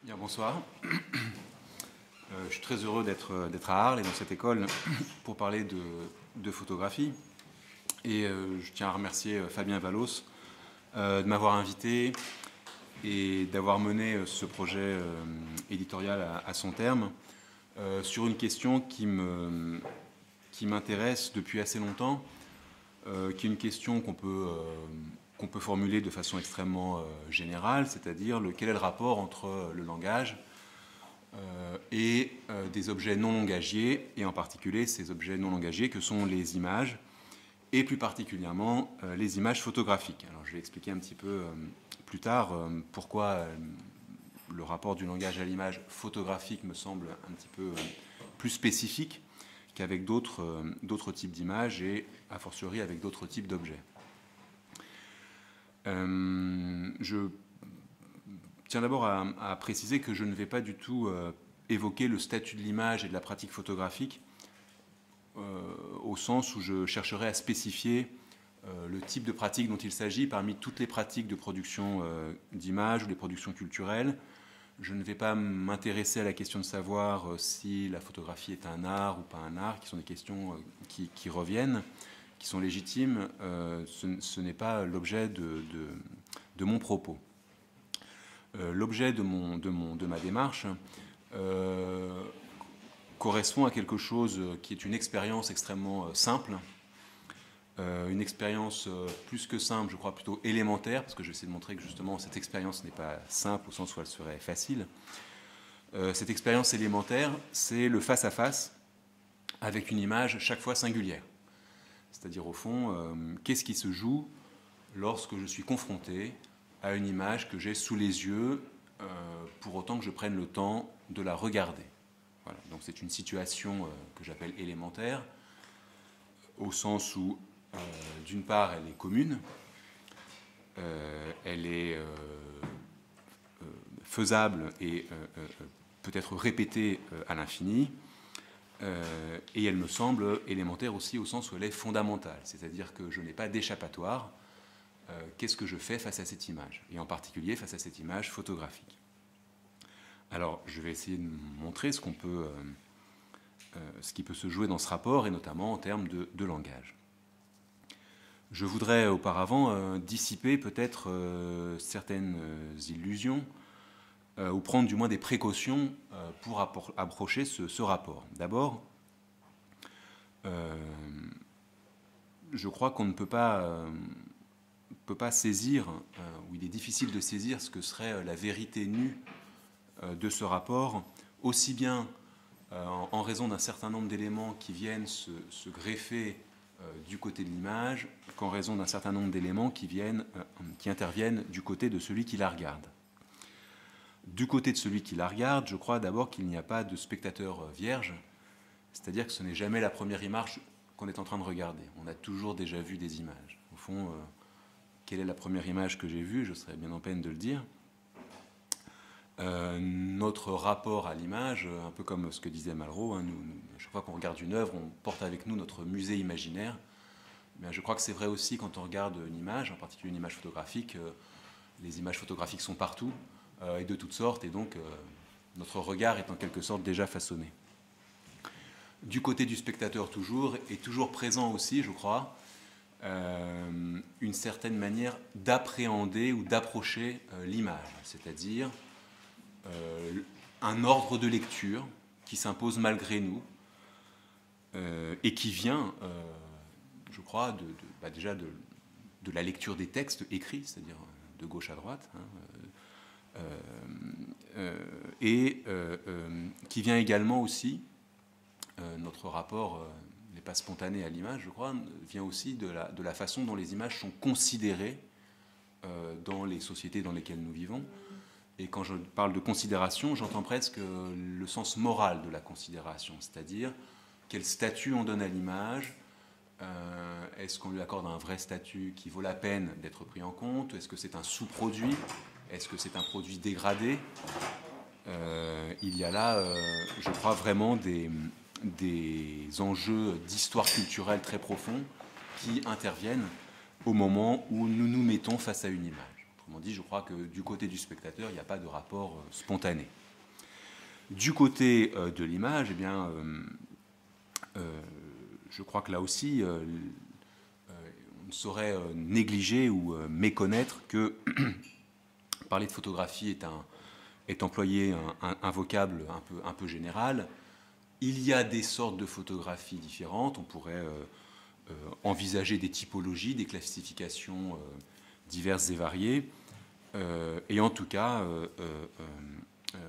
Bien, bonsoir. Je suis très heureux d'être à Arles et dans cette école pour parler de photographie. Et je tiens à remercier Fabien Vallos de m'avoir invité et d'avoir mené ce projet éditorial à son terme sur une question qui m'intéresse depuis assez longtemps, qui est une question qu'on peut formuler de façon extrêmement générale, c'est-à-dire quel est le rapport entre le langage et des objets non langagiers, et en particulier ces objets non langagiers que sont les images, et plus particulièrement les images photographiques. Alors je vais expliquer un petit peu plus tard pourquoi le rapport du langage à l'image photographique me semble un petit peu plus spécifique qu'avec d'autres types d'images et a fortiori avec d'autres types d'objets. Je tiens d'abord à préciser que je ne vais pas du tout évoquer le statut de l'image et de la pratique photographique au sens où je chercherai à spécifier le type de pratique dont il s'agit parmi toutes les pratiques de production d'images ou des productions culturelles. Je ne vais pas m'intéresser à la question de savoir si la photographie est un art ou pas un art, qui sont des questions qui reviennent, qui sont légitimes. Ce n'est pas l'objet de mon propos. L'objet de ma démarche correspond à quelque chose qui est une expérience extrêmement simple, une expérience plus que simple, je crois plutôt élémentaire, parce que je vais essayer de montrer que justement cette expérience n'est pas simple au sens où elle serait facile. Cette expérience élémentaire, c'est le face-à-face avec une image chaque fois singulière. C'est-à-dire au fond, qu'est-ce qui se joue lorsque je suis confronté à une image que j'ai sous les yeux, pour autant que je prenne le temps de la regarder. Voilà. Donc c'est une situation que j'appelle élémentaire, au sens où, d'une part, elle est commune, elle est faisable et peut être répétée à l'infini, et elle me semble élémentaire aussi au sens où elle est fondamentale, c'est-à-dire que je n'ai pas d'échappatoire. Qu'est-ce que je fais face à cette image, et en particulier face à cette image photographique. Alors, je vais essayer de montrer ce qui peut se jouer dans ce rapport, et notamment en termes de langage. Je voudrais auparavant dissiper peut-être certaines illusions, ou prendre du moins des précautions pour approcher ce rapport. D'abord, je crois qu'on ne peut pas saisir, ou il est difficile de saisir ce que serait la vérité nue de ce rapport, aussi bien en raison d'un certain nombre d'éléments qui viennent se greffer du côté de l'image, qu'en raison d'un certain nombre d'éléments qui interviennent du côté de celui qui la regarde. Du côté de celui qui la regarde, je crois d'abord qu'il n'y a pas de spectateur vierge, c'est-à-dire que ce n'est jamais la première image qu'on est en train de regarder. On a toujours déjà vu des images. Au fond, quelle est la première image que j'ai vue? Je serais bien en peine de le dire. Notre rapport à l'image, un peu comme ce que disait Malraux, hein, chaque fois qu'on regarde une œuvre, on porte avec nous notre musée imaginaire. Mais je crois que c'est vrai aussi quand on regarde une image, en particulier une image photographique. Les images photographiques sont partout, et de toutes sortes, et donc notre regard est en quelque sorte déjà façonné. Du côté du spectateur toujours, est toujours présent aussi, je crois, une certaine manière d'appréhender ou d'approcher l'image, c'est-à-dire un ordre de lecture qui s'impose malgré nous et qui vient, je crois, déjà de la lecture des textes écrits, c'est-à-dire de gauche à droite, hein, et qui vient également aussi, notre rapport n'est pas spontané à l'image, je crois, vient aussi de la façon dont les images sont considérées dans les sociétés dans lesquelles nous vivons. Et quand je parle de considération, j'entends presque le sens moral de la considération, c'est-à-dire quel statut on donne à l'image. Est-ce qu'on lui accorde un vrai statut qui vaut la peine d'être pris en compte? Est-ce que c'est un sous-produit? Est-ce que c'est un produit dégradé? Il y a là, je crois, vraiment des enjeux d'histoire culturelle très profonds qui interviennent au moment où nous nous mettons face à une image. Autrement dit, je crois que du côté du spectateur, il n'y a pas de rapport spontané. Du côté de l'image, eh bien, je crois que là aussi, on ne saurait négliger ou méconnaître que parler de photographie est employé un vocable un peu général. Il y a des sortes de photographies différentes. On pourrait envisager des typologies, des classifications diverses et variées. Et en tout cas,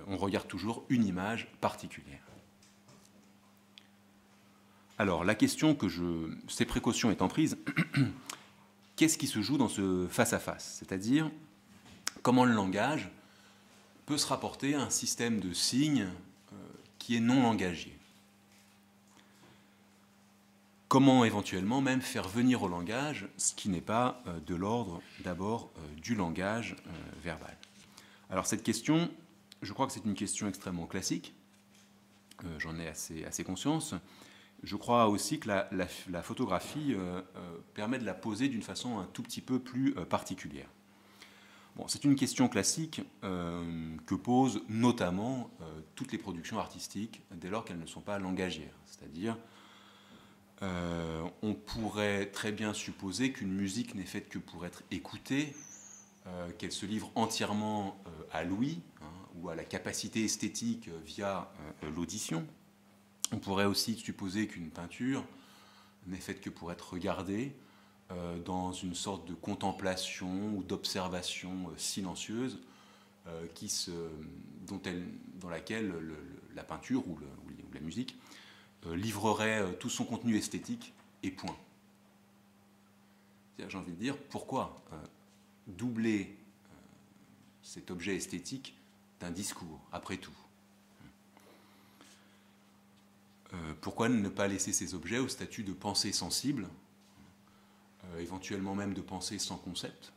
on regarde toujours une image particulière. Alors, la question ces précautions étant prises, qu'est-ce qui se joue dans ce face-à-face? C'est-à-dire, comment le langage peut se rapporter à un système de signes qui est non langagier? Comment éventuellement même faire venir au langage ce qui n'est pas de l'ordre d'abord du langage verbal? Alors cette question, je crois que c'est une question extrêmement classique, j'en ai assez conscience. Je crois aussi que la photographie permet de la poser d'une façon un tout petit peu plus particulière. Bon, c'est une question classique que posent notamment toutes les productions artistiques dès lors qu'elles ne sont pas langagières. C'est-à-dire, on pourrait très bien supposer qu'une musique n'est faite que pour être écoutée, qu'elle se livre entièrement à l'ouïe, hein, ou à la capacité esthétique via l'audition. On pourrait aussi supposer qu'une peinture n'est faite que pour être regardée dans une sorte de contemplation ou d'observation silencieuse dans laquelle la peinture ou la musique livrerait tout son contenu esthétique et point. J'ai envie de dire, pourquoi doubler cet objet esthétique d'un discours, après tout? Pourquoi ne pas laisser ces objets au statut de pensée sensible, éventuellement même de pensée sans concept?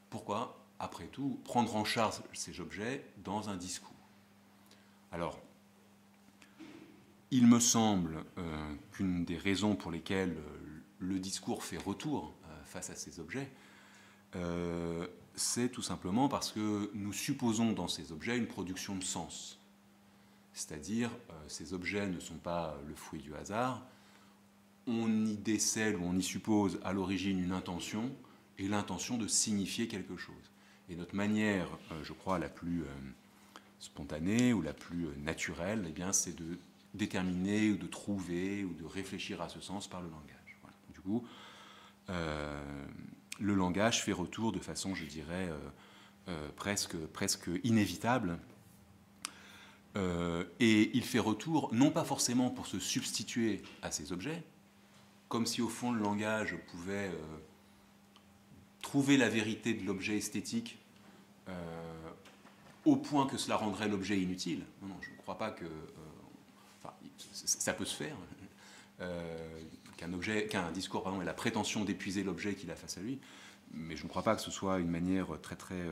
Pourquoi, après tout, prendre en charge ces objets dans un discours? Alors, il me semble qu'une des raisons pour lesquelles le discours fait retour face à ces objets, c'est tout simplement parce que nous supposons dans ces objets une production de sens. C'est-à-dire, ces objets ne sont pas le fruit du hasard. On y décèle ou on y suppose à l'origine une intention, et l'intention de signifier quelque chose. Et notre manière, je crois, la plus spontanée ou la plus naturelle, eh bien, c'est de déterminer ou de trouver ou de réfléchir à ce sens par le langage. Voilà. Du coup, le langage fait retour de façon, je dirais, presque inévitable. Et il fait retour, non pas forcément pour se substituer à ces objets, comme si au fond le langage pouvait trouver la vérité de l'objet esthétique au point que cela rendrait l'objet inutile. Non, je ne crois pas que... enfin, ça peut se faire, qu'un discours ait la prétention d'épuiser l'objet qu'il a face à lui, mais je ne crois pas que ce soit une manière très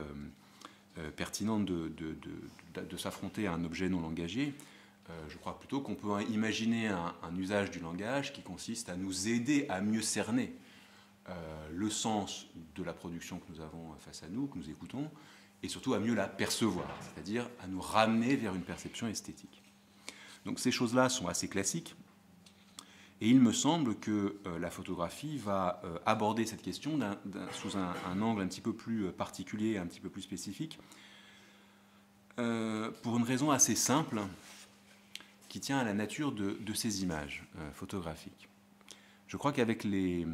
pertinente de s'affronter à un objet non langagier. Je crois plutôt qu'on peut imaginer un usage du langage qui consiste à nous aider à mieux cerner le sens de la production que nous avons face à nous, que nous écoutons, et surtout à mieux la percevoir, c'est-à-dire à nous ramener vers une perception esthétique. Donc ces choses-là sont assez classiques, et il me semble que la photographie va aborder cette question sous un angle un petit peu plus particulier, un petit peu plus spécifique, pour une raison assez simple qui tient à la nature de ces images photographiques. Je crois qu'avec la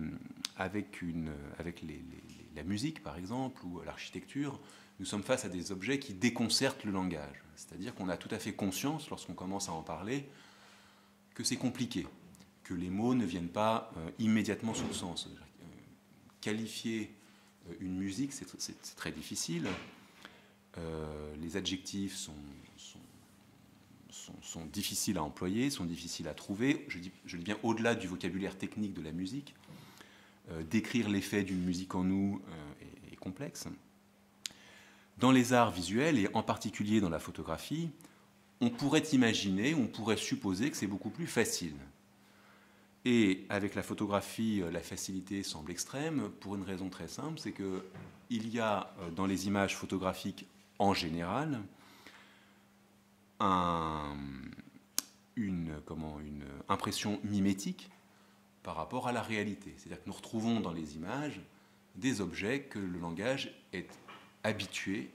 musique, par exemple, ou l'architecture, nous sommes face à des objets qui déconcertent le langage. C'est-à-dire qu'on a tout à fait conscience, lorsqu'on commence à en parler, que c'est compliqué, que les mots ne viennent pas immédiatement sous le sens. Qualifier une musique, c'est très difficile. Les adjectifs sont difficiles à employer, sont difficiles à trouver. Je dis bien au-delà du vocabulaire technique de la musique. Décrire l'effet d'une musique en nous est complexe. Dans les arts visuels, et en particulier dans la photographie, on pourrait imaginer, on pourrait supposer que c'est beaucoup plus facile. Et avec la photographie, la facilité semble extrême pour une raison très simple, c'est qu'il y a dans les images photographiques en général une impression mimétique par rapport à la réalité. C'est-à-dire que nous retrouvons dans les images des objets que le langage est habitué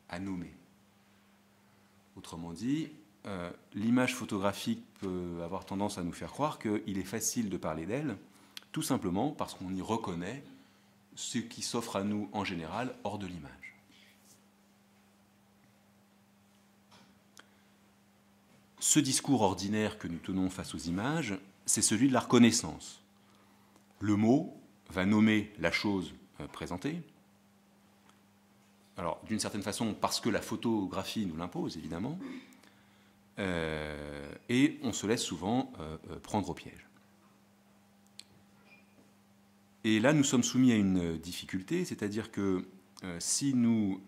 à nommer. Autrement dit, l'image photographique peut avoir tendance à nous faire croire qu'il est facile de parler d'elle, tout simplement parce qu'on y reconnaît ce qui s'offre à nous en général hors de l'image. Ce discours ordinaire que nous tenons face aux images, c'est celui de la reconnaissance. Le mot va nommer la chose présentée. Alors, d'une certaine façon, parce que la photographie nous l'impose, évidemment, et on se laisse souvent prendre au piège. Et là, nous sommes soumis à une difficulté, c'est-à-dire que si nous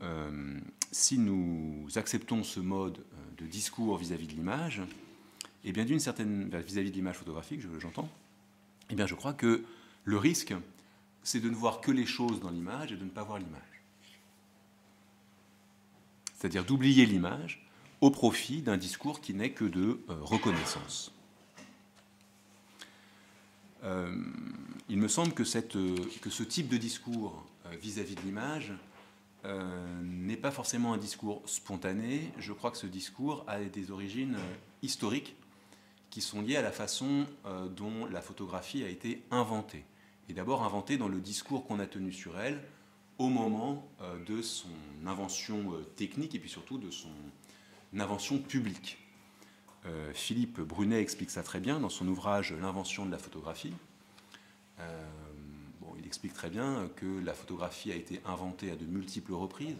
acceptons ce mode de discours vis-à-vis de l'image, et bien d'une certaine vis-à-vis de l'image photographique, j'entends, et bien je crois que le risque, c'est de ne voir que les choses dans l'image et de ne pas voir l'image. C'est-à-dire d'oublier l'image au profit d'un discours qui n'est que de reconnaissance. Il me semble que ce type de discours vis-à-vis de l'image n'est pas forcément un discours spontané. Je crois que ce discours a des origines historiques qui sont liées à la façon dont la photographie a été inventée. Et d'abord inventée dans le discours qu'on a tenu sur elle au moment de son invention technique et puis surtout de son invention publique. Philippe Brunet explique ça très bien dans son ouvrage « L'invention de la photographie ». Il explique très bien que la photographie a été inventée à de multiples reprises,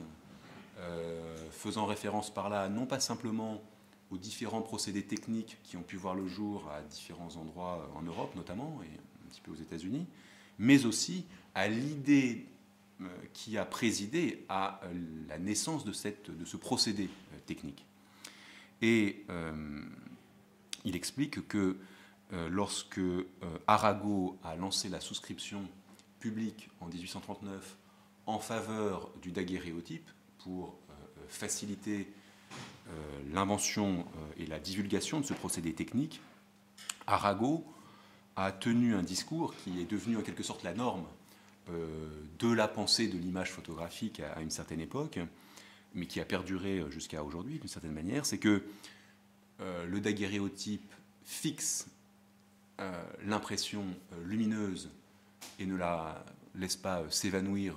faisant référence par là non pas simplement aux différents procédés techniques qui ont pu voir le jour à différents endroits en Europe notamment, et un petit peu aux États-Unis, mais aussi à l'idée qui a présidé à la naissance de ce procédé technique. Et il explique que lorsque Arago a lancé la souscription publique en 1839 en faveur du daguerréotype pour faciliter l'invention et la divulgation de ce procédé technique, Arago a tenu un discours qui est devenu en quelque sorte la norme de la pensée de l'image photographique à une certaine époque, mais qui a perduré jusqu'à aujourd'hui d'une certaine manière, c'est que le daguerréotype fixe l'impression lumineuse et ne la laisse pas s'évanouir,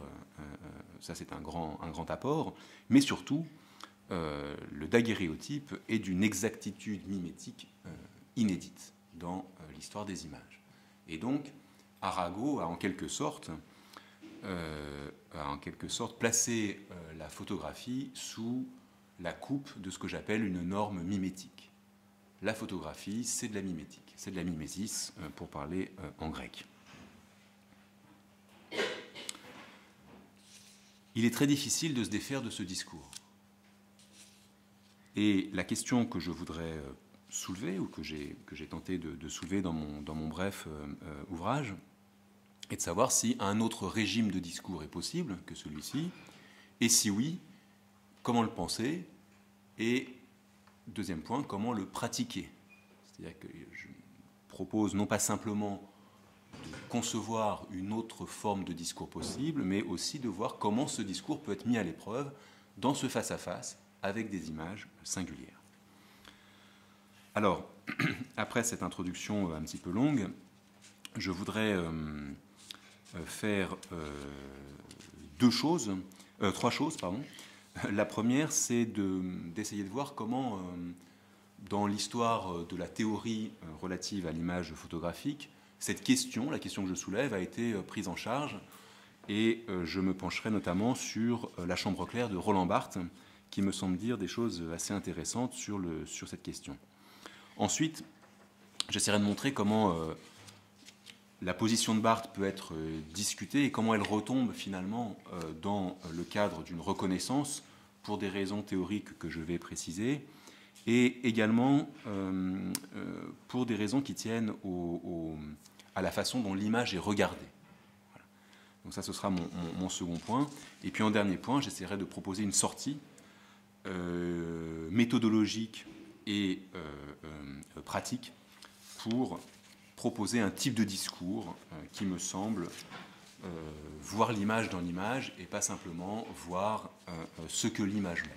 ça c'est un grand apport, mais surtout le daguerréotype est d'une exactitude mimétique inédite dans l'histoire des images. Et donc Arago a en quelque sorte placé la photographie sous la coupe de ce que j'appelle une norme mimétique. La photographie, c'est de la mimétique, c'est de la mimésis, pour parler en grec. Il est très difficile de se défaire de ce discours. Et la question que je voudrais soulever, ou que j'ai tenté de soulever dans mon bref ouvrage, est de savoir si un autre régime de discours est possible que celui-ci, et si oui, comment le penser, et deuxième point, comment le pratiquer. C'est-à-dire que je propose non pas simplement de concevoir une autre forme de discours possible, mais aussi de voir comment ce discours peut être mis à l'épreuve dans ce face-à-face avec des images singulières. Alors, après cette introduction un petit peu longue, je voudrais faire trois choses. La première, c'est d'essayer de voir comment, dans l'histoire de la théorie relative à l'image photographique, cette question, la question que je soulève, a été prise en charge, et je me pencherai notamment sur la chambre claire de Roland Barthes, qui me semble dire des choses assez intéressantes sur cette question. Ensuite, j'essaierai de montrer comment la position de Barthes peut être discutée et comment elle retombe finalement dans le cadre d'une reconnaissance pour des raisons théoriques que je vais préciser, et également pour des raisons qui tiennent à la façon dont l'image est regardée. Voilà. Donc ça, ce sera mon second point. Et puis en dernier point, j'essaierai de proposer une sortie méthodologique et pratique pour proposer un type de discours qui me semble voir l'image dans l'image et pas simplement voir ce que l'image montre.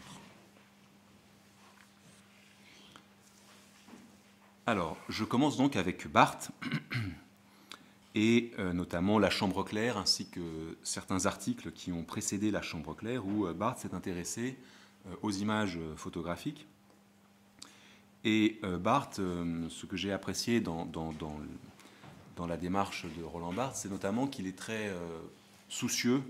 Alors, je commence donc avec Barthes et notamment La Chambre claire ainsi que certains articles qui ont précédé La Chambre claire où Barthes s'est intéressé aux images photographiques. Et Barthes, ce que j'ai apprécié dans la démarche de Roland Barthes, c'est notamment qu'il est très soucieux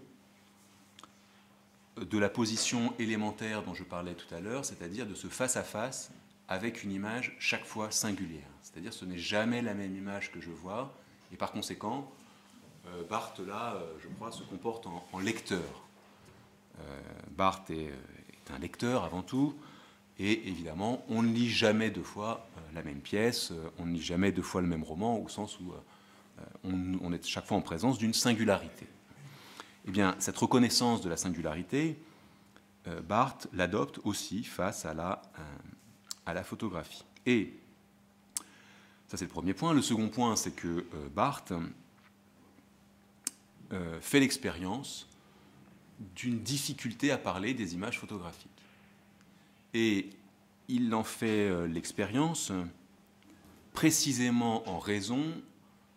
de la position élémentaire dont je parlais tout à l'heure, c'est-à-dire de ce face-à-face avec une image chaque fois singulière. C'est-à-dire ce n'est jamais la même image que je vois, et par conséquent, Barthes, là, je crois, se comporte en lecteur. Barthes est un lecteur avant tout, et évidemment, on ne lit jamais deux fois la même pièce, on ne lit jamais deux fois le même roman, au sens où on est chaque fois en présence d'une singularité. Eh bien, cette reconnaissance de la singularité, Barthes l'adopte aussi face à la photographie. Et ça, c'est le premier point. Le second point, c'est que Barthes fait l'expérience d'une difficulté à parler des images photographiques. Et il en fait l'expérience précisément en raison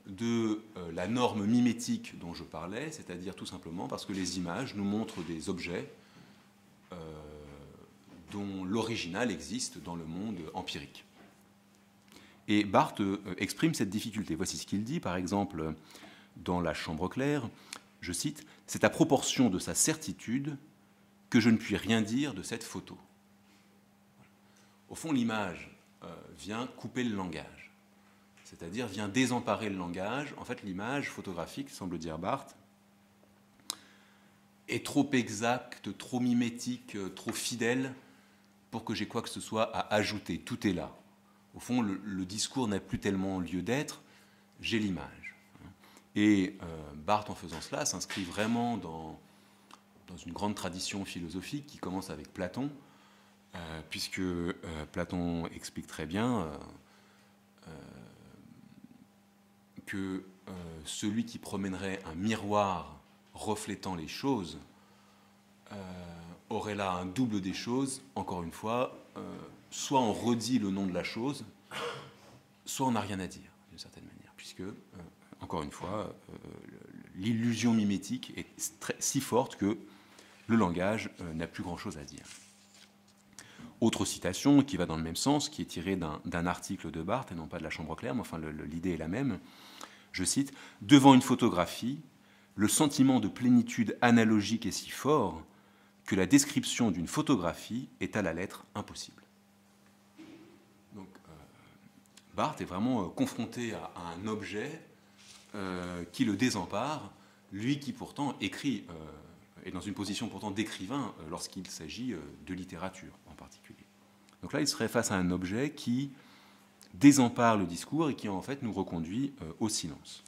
de la norme mimétique dont je parlais, c'est-à-dire tout simplement parce que les images nous montrent des objets dont l'original existe dans le monde empirique. Et Barthes exprime cette difficulté. Voici ce qu'il dit, par exemple, dans La Chambre claire, je cite, « C'est à proportion de sa certitude que je ne puis rien dire de cette photo. » Au fond, l'image vient couper le langage, c'est-à-dire vient désemparer le langage. En fait, l'image photographique, semble dire Barthes, est trop exacte, trop mimétique, trop fidèle pour que j'ai quoi que ce soit à ajouter. Tout est là. Au fond, le discours n'a plus tellement lieu d'être, j'ai l'image. Et Barthes, en faisant cela, s'inscrit vraiment dans une grande tradition philosophique qui commence avec Platon, puisque Platon explique très bien que celui qui promènerait un miroir reflétant les choses aurait là un double des choses. Encore une fois, soit on redit le nom de la chose, soit on n'a rien à dire, d'une certaine manière, puisque, encore une fois, l'illusion mimétique est si forte que le langage n'a plus grand-chose à dire. Autre citation qui va dans le même sens, qui est tirée d'un article de Barthes, et non pas de La Chambre claire, mais enfin l'idée est la même. Je cite, « Devant une photographie, le sentiment de plénitude analogique est si fort que la description d'une photographie est à la lettre impossible. » Donc, Barthes est vraiment confronté à un objet qui le désempare, lui qui pourtant écrit, est dans une position pourtant d'écrivain lorsqu'il s'agit de littérature en particulier. Donc là, il serait face à un objet qui désempare le discours et qui en fait nous reconduit au silence.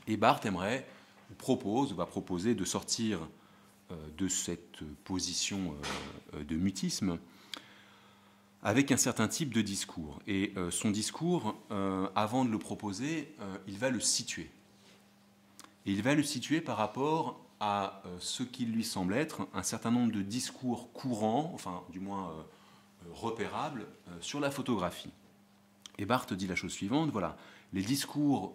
Et Barthes va proposer de sortir de cette position de mutisme avec un certain type de discours. Et son discours, avant de le proposer, il va le situer. Et il va le situer par rapport à ce qui lui semble être un certain nombre de discours courants, enfin du moins repérables, sur la photographie. Et Barthes dit la chose suivante, voilà, les discours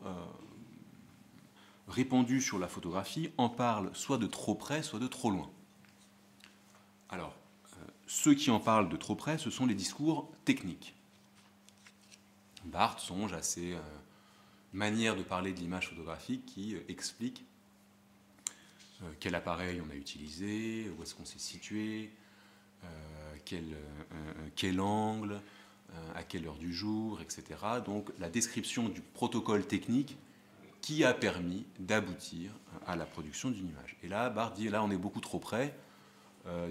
répandus sur la photographie en parlent soit de trop près, soit de trop loin. Alors, ceux qui en parlent de trop près, ce sont les discours techniques. Barthes songe à ces manières de parler de l'image photographique qui expliquent quel appareil on a utilisé, où est-ce qu'on s'est situé, quel angle, à quelle heure du jour, etc. Donc la description du protocole technique qui a permis d'aboutir à la production d'une image. Et là, Barthes dit, là on est beaucoup trop près,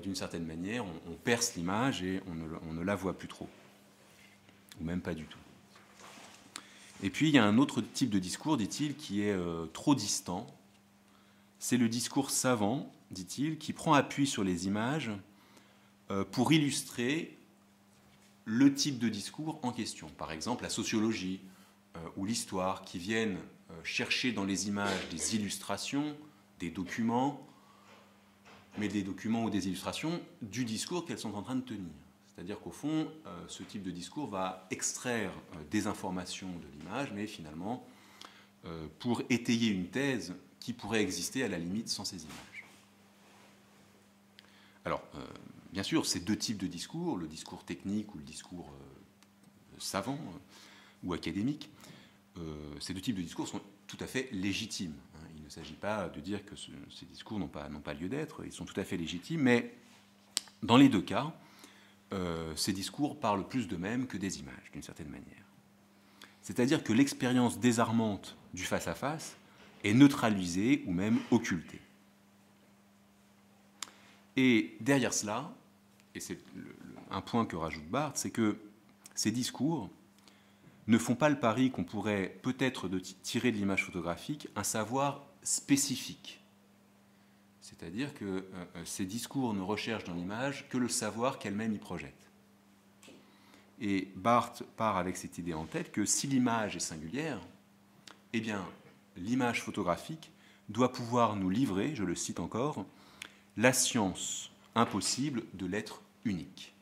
d'une certaine manière, on perce l'image et on ne la voit plus trop. ou même pas du tout. Et puis il y a un autre type de discours, dit-il, qui est trop distant. C'est le discours savant, dit-il, qui prend appui sur les images pour illustrer le type de discours en question. Par exemple, la sociologie ou l'histoire, qui viennent chercher dans les images des illustrations, des documents, mais des documents ou des illustrations du discours qu'elles sont en train de tenir. C'est-à-dire qu'au fond, ce type de discours va extraire des informations de l'image, mais finalement, pour étayer une thèse qui pourrait exister à la limite sans ces images. Alors, bien sûr, ces deux types de discours, le discours technique ou le discours savant ou académique, ces deux types de discours sont tout à fait légitimes. Il ne s'agit pas de dire que ces discours n'ont pas lieu d'être, ils sont tout à fait légitimes, mais dans les deux cas, ces discours parlent plus d'eux-mêmes que des images, d'une certaine manière. C'est-à-dire que l'expérience désarmante du face-à-face est neutralisée ou même occultée. Et derrière cela, et c'est un point que rajoute Barthes, c'est que ces discours ne font pas le pari qu'on pourrait peut-être tirer de l'image photographique un savoir spécifique. C'est-à-dire que ces discours ne recherchent dans l'image que le savoir qu'elle-même y projette. Et Barthes part avec cette idée en tête que si l'image est singulière, eh bien, l'image photographique doit pouvoir nous livrer, je le cite encore, la science impossible de l'être unique.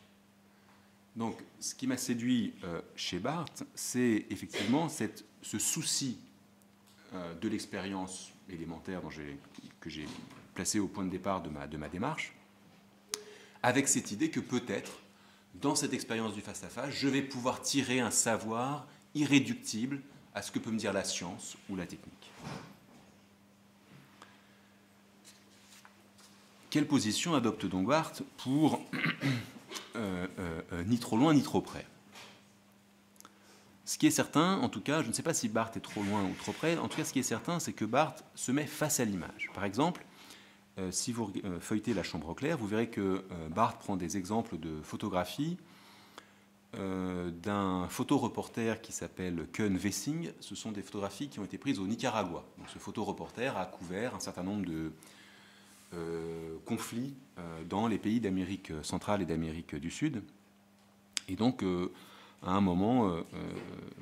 Donc, ce qui m'a séduit chez Barthes, c'est effectivement ce souci de l'expérience élémentaire que j'ai placé au point de départ de ma démarche, avec cette idée que peut-être, dans cette expérience du face-à-face, je vais pouvoir tirer un savoir irréductible à ce que peut me dire la science ou la technique. Quelle position adopte donc Barthes pour ni trop loin ni trop près? Ce qui est certain, en tout cas, je ne sais pas si Barthes est trop loin ou trop près, en tout cas ce qui est certain, c'est que Barthes se met face à l'image. Par exemple, si vous feuilletez La Chambre claire, vous verrez que Barthes prend des exemples de photographies d'un photoreporter qui s'appelle Keun Wessing. Ce sont des photographies qui ont été prises au Nicaragua. Donc, ce photoreporter a couvert un certain nombre de conflits dans les pays d'Amérique centrale et d'Amérique du Sud. Et donc, à un moment,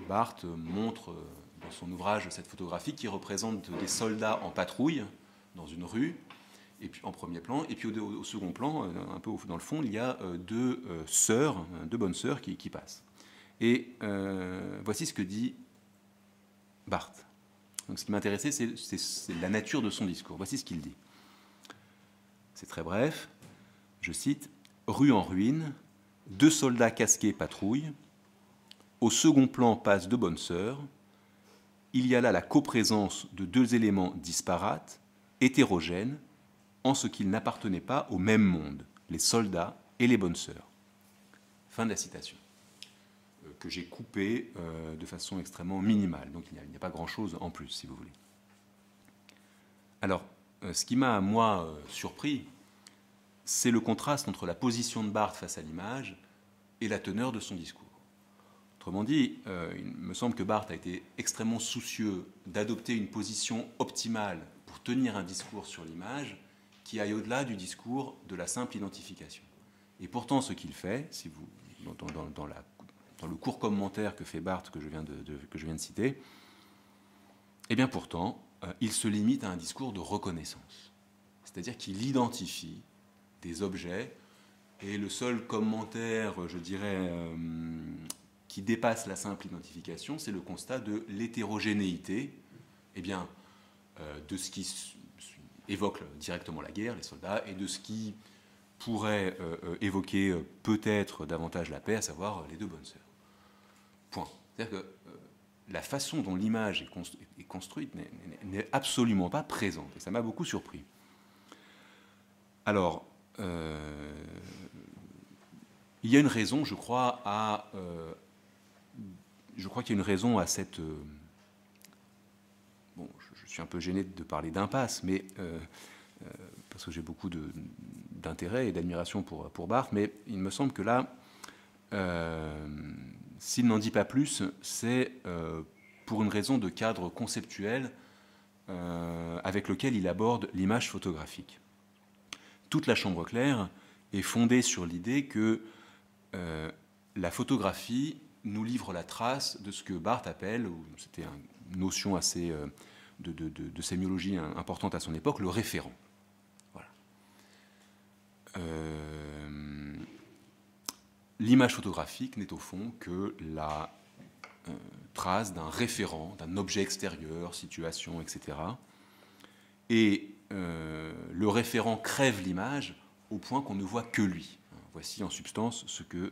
Barthes montre dans son ouvrage cette photographie qui représente des soldats en patrouille dans une rue, et puis en premier plan, et puis au second plan, un peu dans le fond, il y a deux bonnes sœurs qui passent. Et voici ce que dit Barthes. Donc, ce qui m'intéressait, c'est la nature de son discours. Voici ce qu'il dit. C'est très bref. Je cite: « Rue en ruine, deux soldats casqués patrouillent. Au second plan passent deux bonnes sœurs. Il y a là la coprésence de deux éléments disparates, hétérogènes, en ce qu'ils n'appartenaient pas au même monde, les soldats et les bonnes sœurs. » Fin de la citation, que j'ai coupée de façon extrêmement minimale. Donc il n'y a pas grand-chose en plus, si vous voulez. Alors, ce qui m'a, moi, surpris, c'est le contraste entre la position de Barthes face à l'image et la teneur de son discours. Autrement dit, il me semble que Barthes a été extrêmement soucieux d'adopter une position optimale pour tenir un discours sur l'image qui aille au-delà du discours de la simple identification. Et pourtant, ce qu'il fait, si vous, dans le court commentaire que fait Barthes, que je viens de citer, eh bien pourtant, il se limite à un discours de reconnaissance. C'est-à-dire qu'il identifie des objets, et le seul commentaire, je dirais, qui dépasse la simple identification, c'est le constat de l'hétérogénéité, eh bien, de ce qui évoque directement la guerre, les soldats, et de ce qui pourrait évoquer peut-être davantage la paix, à savoir les deux bonnes sœurs. Point. C'est-à-dire que la façon dont l'image est construite n'est absolument pas présente. Et ça m'a beaucoup surpris. Alors, il y a une raison, je crois qu'il y a une raison à cette... bon, je suis un peu gêné de parler d'impasse, mais parce que j'ai beaucoup de, d'intérêt et d'admiration pour Barthes, mais il me semble que là, s'il n'en dit pas plus, c'est pour une raison de cadre conceptuel avec lequel il aborde l'image photographique. Toute la chambre claire est fondée sur l'idée que la photographie nous livre la trace de ce que Barthes appelle, c'était une notion assez de sémiologie importante à son époque, le référent. Voilà. L'image photographique n'est au fond que la trace d'un référent, d'un objet extérieur, situation, etc. Et le référent crève l'image au point qu'on ne voit que lui. Voici en substance ce que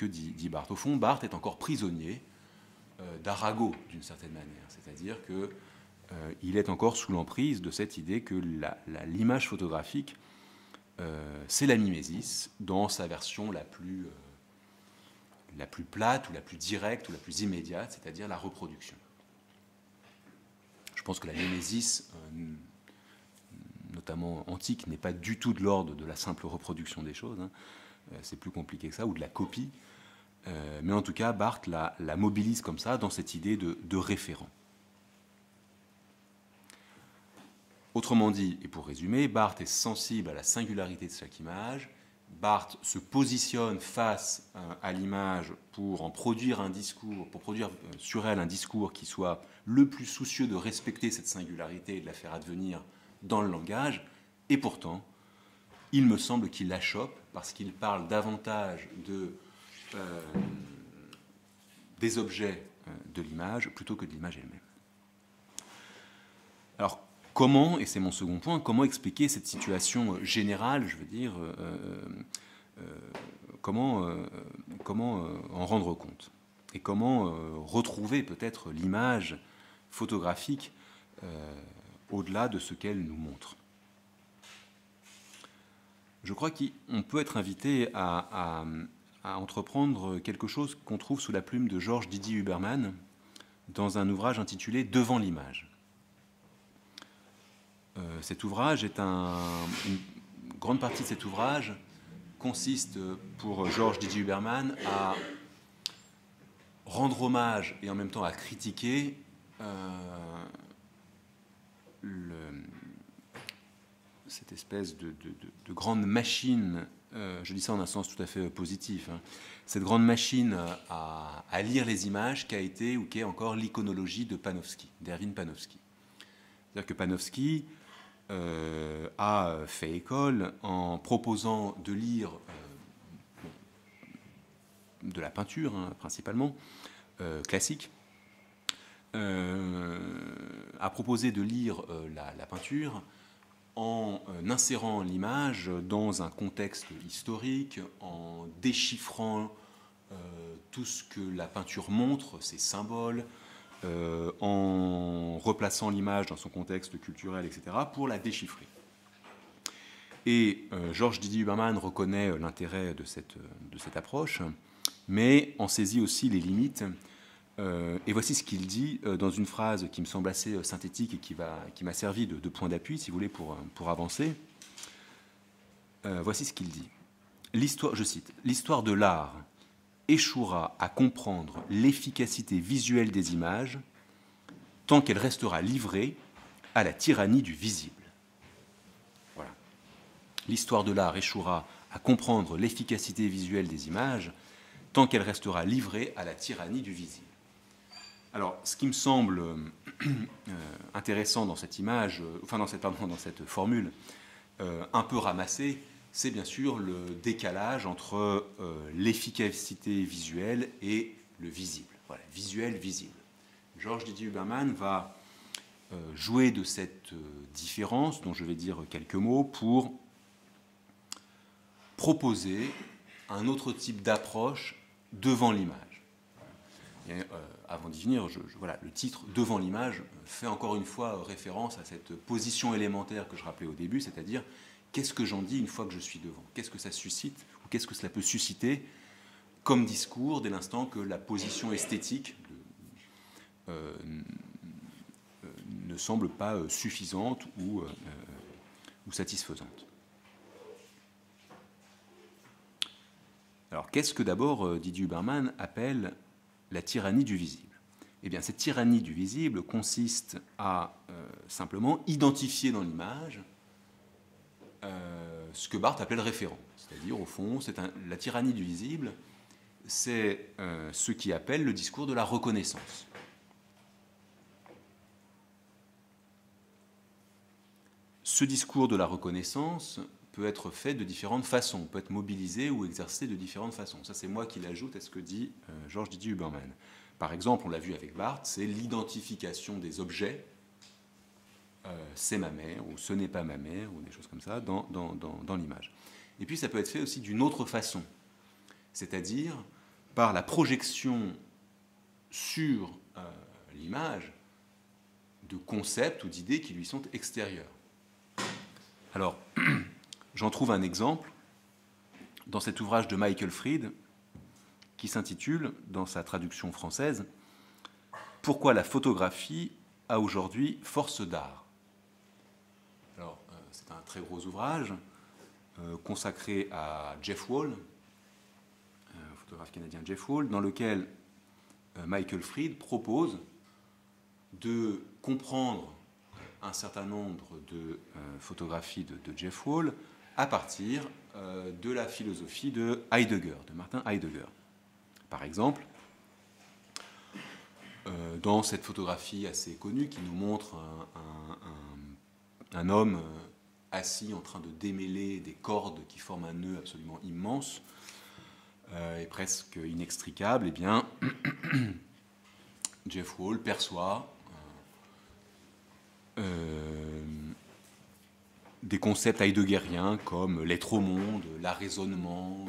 dit Barthes. Au fond, Barthes est encore prisonnier d'Arago, d'une certaine manière. C'est-à-dire qu'il est encore sous l'emprise de cette idée que l'image photographique, c'est la mimésis dans sa version la plus plate ou la plus directe ou la plus immédiate, c'est-à-dire la reproduction. Je pense que la mimésis, notamment antique, n'est pas du tout de l'ordre de la simple reproduction des choses. C'est plus compliqué que ça, ou de la copie. Mais en tout cas, Barthes la mobilise comme ça, dans cette idée de référent. Autrement dit, et pour résumer, Barthes est sensible à la singularité de chaque image. Barthes se positionne face à l'image pour en produire un discours, pour produire sur elle un discours qui soit le plus soucieux de respecter cette singularité et de la faire advenir dans le langage. Et pourtant, il me semble qu'il la chope parce qu'il parle davantage des objets de l'image plutôt que de l'image elle-même. Alors, comment, et c'est mon second point, comment expliquer cette situation générale, je veux dire, comment en rendre compte? Et comment retrouver peut-être l'image photographique au-delà de ce qu'elle nous montre? Je crois qu'on peut être invité à entreprendre quelque chose qu'on trouve sous la plume de Georges Didier Huberman dans un ouvrage intitulé « Devant l'image ». Cet ouvrage est une grande partie de cet ouvrage consiste pour Georges Didier Huberman à rendre hommage et en même temps à critiquer cette espèce de grande machine, je dis ça en un sens tout à fait positif, cette grande machine à lire les images qu'a été ou qu'est encore l'iconologie de Panofsky, d'Erwin Panofsky. C'est-à-dire que Panofsky a fait école en proposant de lire de la peinture, principalement, classique, a proposé de lire la peinture en insérant l'image dans un contexte historique, en déchiffrant tout ce que la peinture montre, ses symboles, en replaçant l'image dans son contexte culturel, etc., pour la déchiffrer. Et Georges Didier Huberman reconnaît l'intérêt de cette approche, mais en saisit aussi les limites. Et voici ce qu'il dit dans une phrase qui me semble assez synthétique et qui m'a servi de point d'appui, si vous voulez, pour avancer. Voici ce qu'il dit. Je cite, « L'histoire de l'art échouera à comprendre l'efficacité visuelle des images tant qu'elle restera livrée à la tyrannie du visible. » Voilà. L'histoire de l'art échouera à comprendre l'efficacité visuelle des images tant qu'elle restera livrée à la tyrannie du visible. Alors, ce qui me semble intéressant dans cette image, dans cette formule un peu ramassée, c'est bien sûr le décalage entre l'efficacité visuelle et le visible. Voilà, visuel, visible. Georges Didier Huberman va jouer de cette différence, dont je vais dire quelques mots, pour proposer un autre type d'approche devant l'image. Avant d'y venir, voilà, le titre « Devant l'image » fait encore une fois référence à cette position élémentaire que je rappelais au début, c'est-à-dire qu'est-ce que j'en dis une fois que je suis devant? Qu'est-ce que ça suscite? Ou qu'est-ce que cela peut susciter comme discours dès l'instant que la position esthétique ne semble pas suffisante ou satisfaisante? Alors, qu'est-ce que d'abord Didier Huberman appelle la tyrannie du visible? Eh bien, cette tyrannie du visible consiste à simplement identifier dans l'image ce que Barthes appelle le référent. C'est-à-dire, au fond, la tyrannie du visible, c'est ce qui appelle le discours de la reconnaissance. Ce discours de la reconnaissance peut être fait de différentes façons, peut être mobilisé ou exercé de différentes façons. Ça, c'est moi qui l'ajoute à ce que dit Georges Didier Huberman. Par exemple, on l'a vu avec Barthes, c'est l'identification des objets, c'est ma mère, ou ce n'est pas ma mère, ou des choses comme ça, dans l'image. Et puis, ça peut être fait aussi d'une autre façon, c'est-à-dire par la projection sur l'image de concepts ou d'idées qui lui sont extérieurs. Alors, j'en trouve un exemple dans cet ouvrage de Michael Fried qui s'intitule, dans sa traduction française, « Pourquoi la photographie a aujourd'hui force d'art ». Alors, c'est un très gros ouvrage consacré à Jeff Wall, photographe canadien Jeff Wall, dans lequel Michael Fried propose de comprendre un certain nombre de photographies de Jeff Wall à partir de la philosophie de Heidegger, de Martin Heidegger. Par exemple, dans cette photographie assez connue qui nous montre un homme assis en train de démêler des cordes qui forment un nœud absolument immense et presque inextricable, eh bien, Jeff Wall perçoit des concepts heideggeriens comme l'être au monde, l'arraisonnement,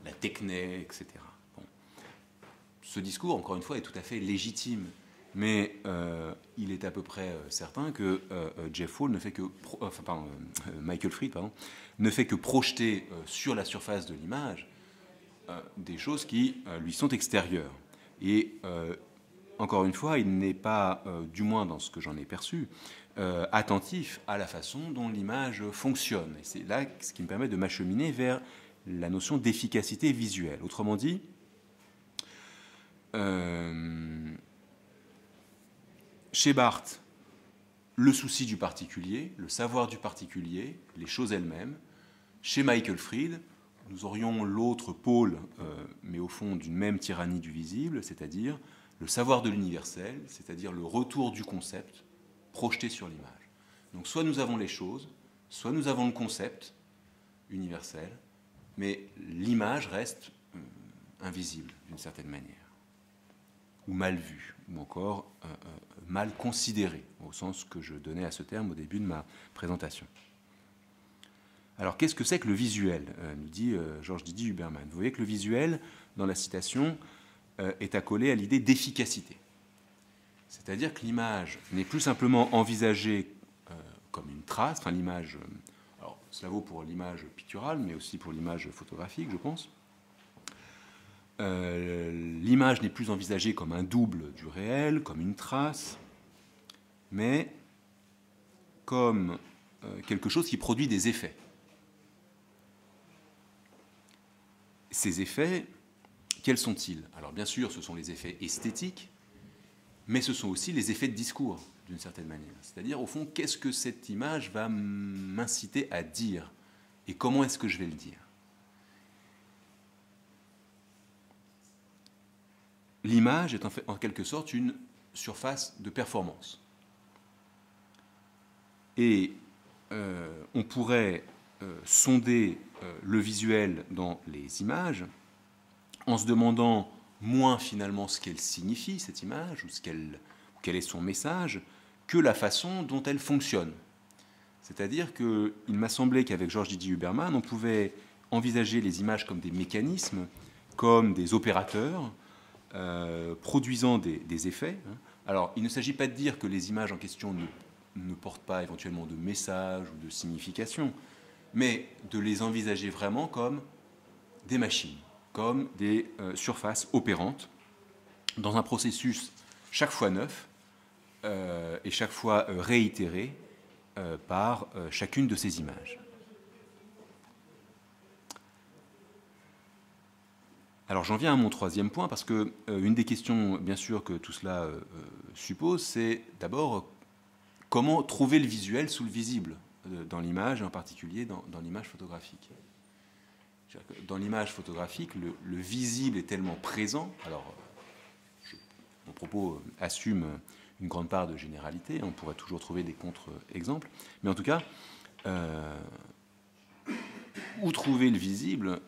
la techné, etc. Bon. Ce discours, encore une fois, est tout à fait légitime, mais il est à peu près certain que Jeff Wall ne fait que, Michael Fried, ne fait que projeter sur la surface de l'image des choses qui lui sont extérieures. Et encore une fois, il n'est pas, du moins dans ce que j'en ai perçu, attentif à la façon dont l'image fonctionne. Et c'est là ce qui me permet de m'acheminer vers la notion d'efficacité visuelle. Autrement dit, chez Barthes, le souci du particulier, le savoir du particulier, les choses elles-mêmes. Chez Michael Fried, nous aurions l'autre pôle, mais au fond d'une même tyrannie du visible, c'est-à-dire le savoir de l'universel, c'est-à-dire le retour du concept projeté sur l'image. Donc soit nous avons les choses, soit nous avons le concept universel, mais l'image reste invisible d'une certaine manière, ou mal vue, ou encore mal considérée, au sens que je donnais à ce terme au début de ma présentation. Alors qu'est-ce que c'est que le visuel, nous dit Georges Didier Huberman. Vous voyez que le visuel, dans la citation, est accolé à l'idée d'efficacité. C'est-à-dire que l'image n'est plus simplement envisagée comme une trace, enfin l'image, alors cela vaut pour l'image picturale, mais aussi pour l'image photographique, je pense. L'image n'est plus envisagée comme un double du réel, comme une trace, mais comme quelque chose qui produit des effets. Ces effets, quels sont-ils? Alors bien sûr, ce sont les effets esthétiques, mais ce sont aussi les effets de discours, d'une certaine manière. C'est-à-dire, au fond, qu'est-ce que cette image va m'inciter à dire? Et comment est-ce que je vais le dire? L'image est en quelque sorte une surface de performance. Et on pourrait sonder le visuel dans les images en se demandant moins finalement ce qu'elle signifie, cette image, ou quel est son message, que la façon dont elle fonctionne. C'est-à-dire qu'il m'a semblé qu'avec Georges Didier Huberman, on pouvait envisager les images comme des mécanismes, comme des opérateurs, produisant des effets. Alors, il ne s'agit pas de dire que les images en question ne portent pas éventuellement de message ou de signification, mais de les envisager vraiment comme des machines, comme des surfaces opérantes, dans un processus chaque fois neuf et chaque fois réitéré par chacune de ces images. Alors j'en viens à mon troisième point, parce que une des questions, bien sûr, que tout cela suppose, c'est d'abord comment trouver le visuel sous le visible dans l'image, en particulier dans l'image photographique. Dans l'image photographique, le visible est tellement présent. Alors, mon propos assume une grande part de généralité, on pourrait toujours trouver des contre-exemples, mais en tout cas, où trouver le visible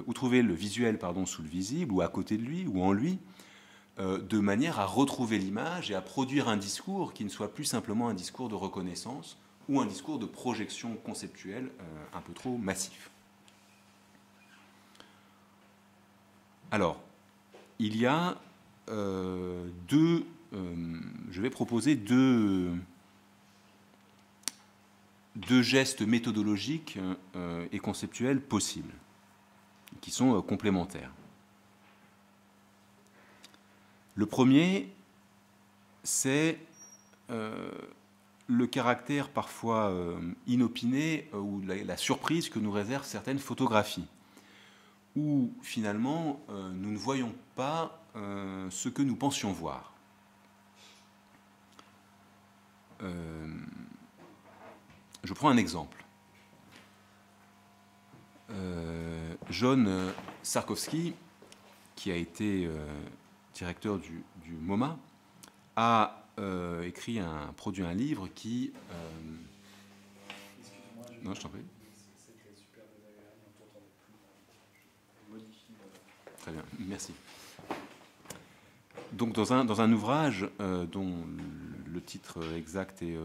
où trouver le visuel sous le visible, ou à côté de lui, ou en lui, de manière à retrouver l'image et à produire un discours qui ne soit plus simplement un discours de reconnaissance ou un discours de projection conceptuelle un peu trop massif. Alors, il y a je vais proposer deux gestes méthodologiques et conceptuels possibles, qui sont complémentaires. Le premier, c'est le caractère parfois inopiné ou la surprise que nous réservent certaines photographies, où finalement nous ne voyons pas ce que nous pensions voir. Je prends un exemple. John Sarkowski, qui a été directeur du MoMA, a produit un livre qui... Non, je t'en prie. Très bien, merci. Donc dans un ouvrage dont le titre exact est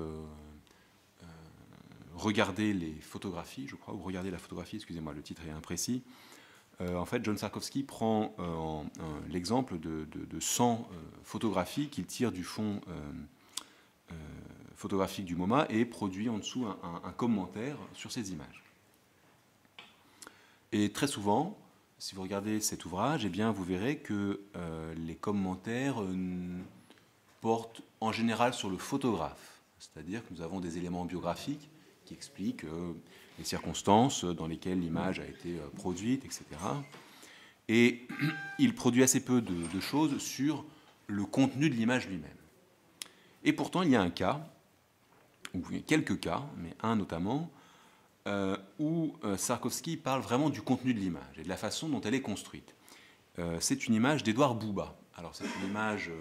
Regarder les photographies, je crois, ou Regarder la photographie, excusez-moi, le titre est imprécis. En fait, John Sarkowski prend l'exemple de 100 photographies qu'il tire du fond photographique du MoMA et produit en dessous un commentaire sur ces images. Et très souvent, si vous regardez cet ouvrage, eh bien, vous verrez que les commentaires portent en général sur le photographe. C'est-à-dire que nous avons des éléments biographiques qui expliquent les circonstances dans lesquelles l'image a été produite, etc. Et il produit assez peu de choses sur le contenu de l'image lui-même. Et pourtant, il y a un cas, ou quelques cas, mais un notamment, où Sarkowski parle vraiment du contenu de l'image et de la façon dont elle est construite. C'est une image d'Édouard Bouba. Alors c'est une image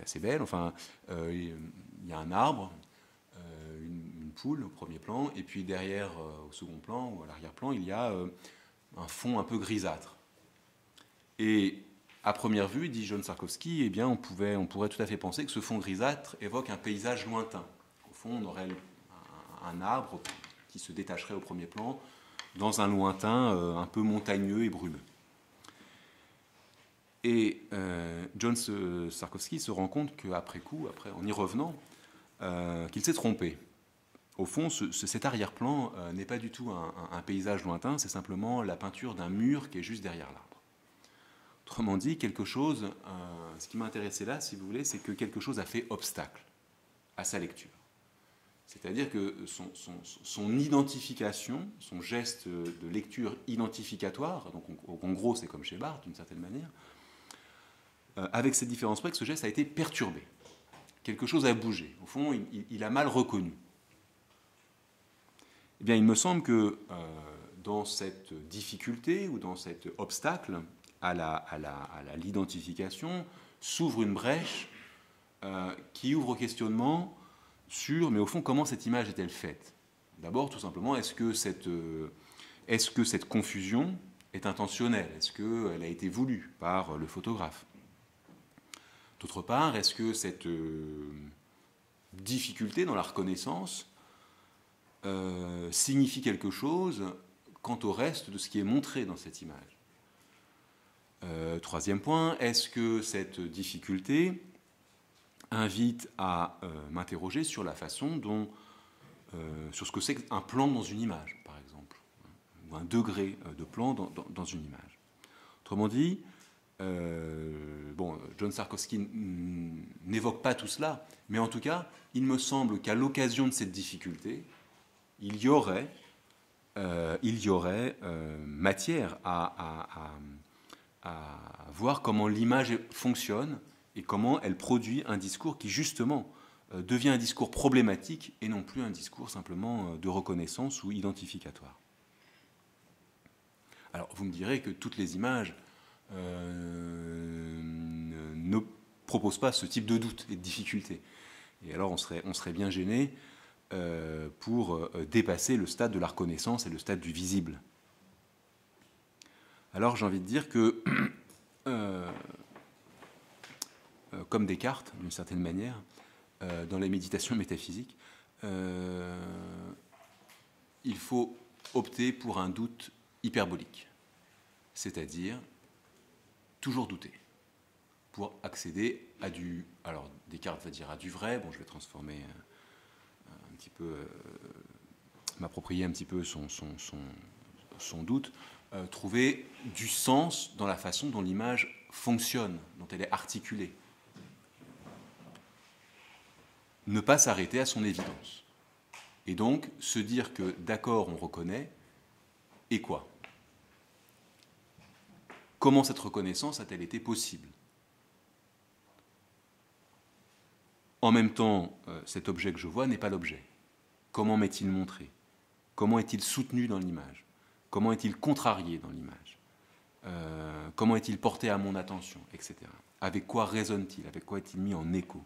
assez belle. Enfin, il y a un arbre, une poule au premier plan, et puis derrière, au second plan ou à l'arrière-plan, il y a un fond un peu grisâtre. Et à première vue, dit John Sarkowski, eh bien, on pourrait tout à fait penser que ce fond grisâtre évoque un paysage lointain. Au fond, on aurait un arbre qui se détacherait au premier plan dans un lointain un peu montagneux et brumeux. Et John Sarkowski se rend compte qu'après coup, en y revenant, qu'il s'est trompé. Au fond, cet arrière-plan n'est pas du tout un paysage lointain, c'est simplement la peinture d'un mur qui est juste derrière l'arbre. Autrement dit, ce qui m'a intéressé là, si vous voulez, c'est que quelque chose a fait obstacle à sa lecture. C'est-à-dire que son identification, son geste de lecture identificatoire, donc en gros c'est comme chez Barthes d'une certaine manière, avec cette différence près que ce geste a été perturbé. Quelque chose a bougé. Au fond, il a mal reconnu. Eh bien, il me semble que dans cette difficulté ou dans cet obstacle à l'identification s'ouvre une brèche qui ouvre au questionnement sur, mais au fond, comment cette image est-elle faite? D'abord, tout simplement, est-ce que cette confusion est intentionnelle? Est-ce qu'elle a été voulue par le photographe? D'autre part, est-ce que cette difficulté dans la reconnaissance signifie quelque chose quant au reste de ce qui est montré dans cette image? Troisième point, est-ce que cette difficulté invite à m'interroger sur la façon dont, sur ce que c'est qu'un plan dans une image, par exemple, ou un degré de plan dans une image. Autrement dit, John Sarkowski n'évoque pas tout cela, mais en tout cas, il me semble qu'à l'occasion de cette difficulté, il y aurait il y aurait matière à voir comment l'image fonctionne et comment elle produit un discours qui, justement, devient un discours problématique et non plus un discours simplement de reconnaissance ou identificatoire. Alors, vous me direz que toutes les images ne proposent pas ce type de doute et de difficulté. Et alors, on serait bien gêné pour dépasser le stade de la reconnaissance et le stade du visible. Alors, j'ai envie de dire que, comme Descartes, d'une certaine manière, dans la méditation métaphysique, il faut opter pour un doute hyperbolique, c'est-à-dire toujours douter, pour accéder à du... Alors, Descartes va dire à du vrai, bon, je vais transformer un petit peu, m'approprier un petit peu son doute, trouver du sens dans la façon dont l'image fonctionne, dont elle est articulée. Ne pas s'arrêter à son évidence. Et donc, se dire que, d'accord, on reconnaît, et quoi ? Comment cette reconnaissance a-t-elle été possible ? En même temps, cet objet que je vois n'est pas l'objet. Comment m'est-il montré ? Comment est-il soutenu dans l'image ? Comment est-il contrarié dans l'image ? Comment est-il porté à mon attention, etc. Avec quoi résonne-t-il ? Avec quoi est-il mis en écho ?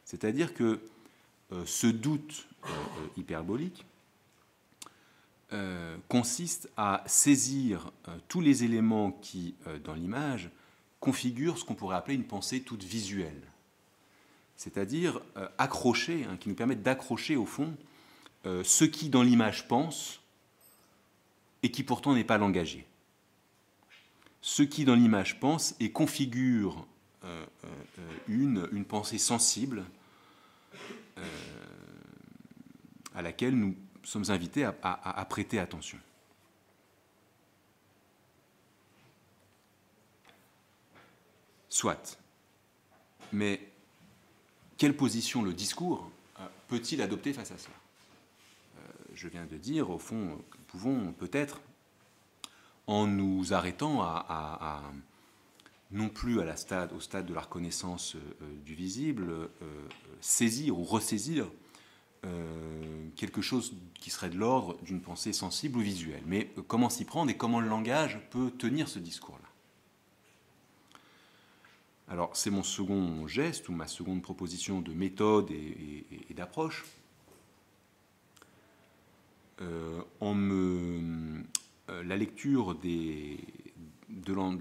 C'est-à-dire que ce doute hyperbolique consiste à saisir tous les éléments qui, dans l'image, configurent ce qu'on pourrait appeler une pensée toute visuelle. C'est-à-dire accrocher, qui nous permettent d'accrocher au fond ce qui, dans l'image, pense et qui pourtant n'est pas langagé. Ce qui, dans l'image, pense et configure une pensée sensible à laquelle nous sommes invités à prêter attention. Soit. Mais quelle position le discours peut-il adopter face à cela ? Je viens de dire, au fond, nous pouvons peut-être, en nous arrêtant non plus au stade de la reconnaissance du visible, saisir ou ressaisir quelque chose qui serait de l'ordre d'une pensée sensible ou visuelle. Mais comment s'y prendre et comment le langage peut tenir ce discours-là ? Alors, c'est mon second geste ou ma seconde proposition de méthode et d'approche. La lecture des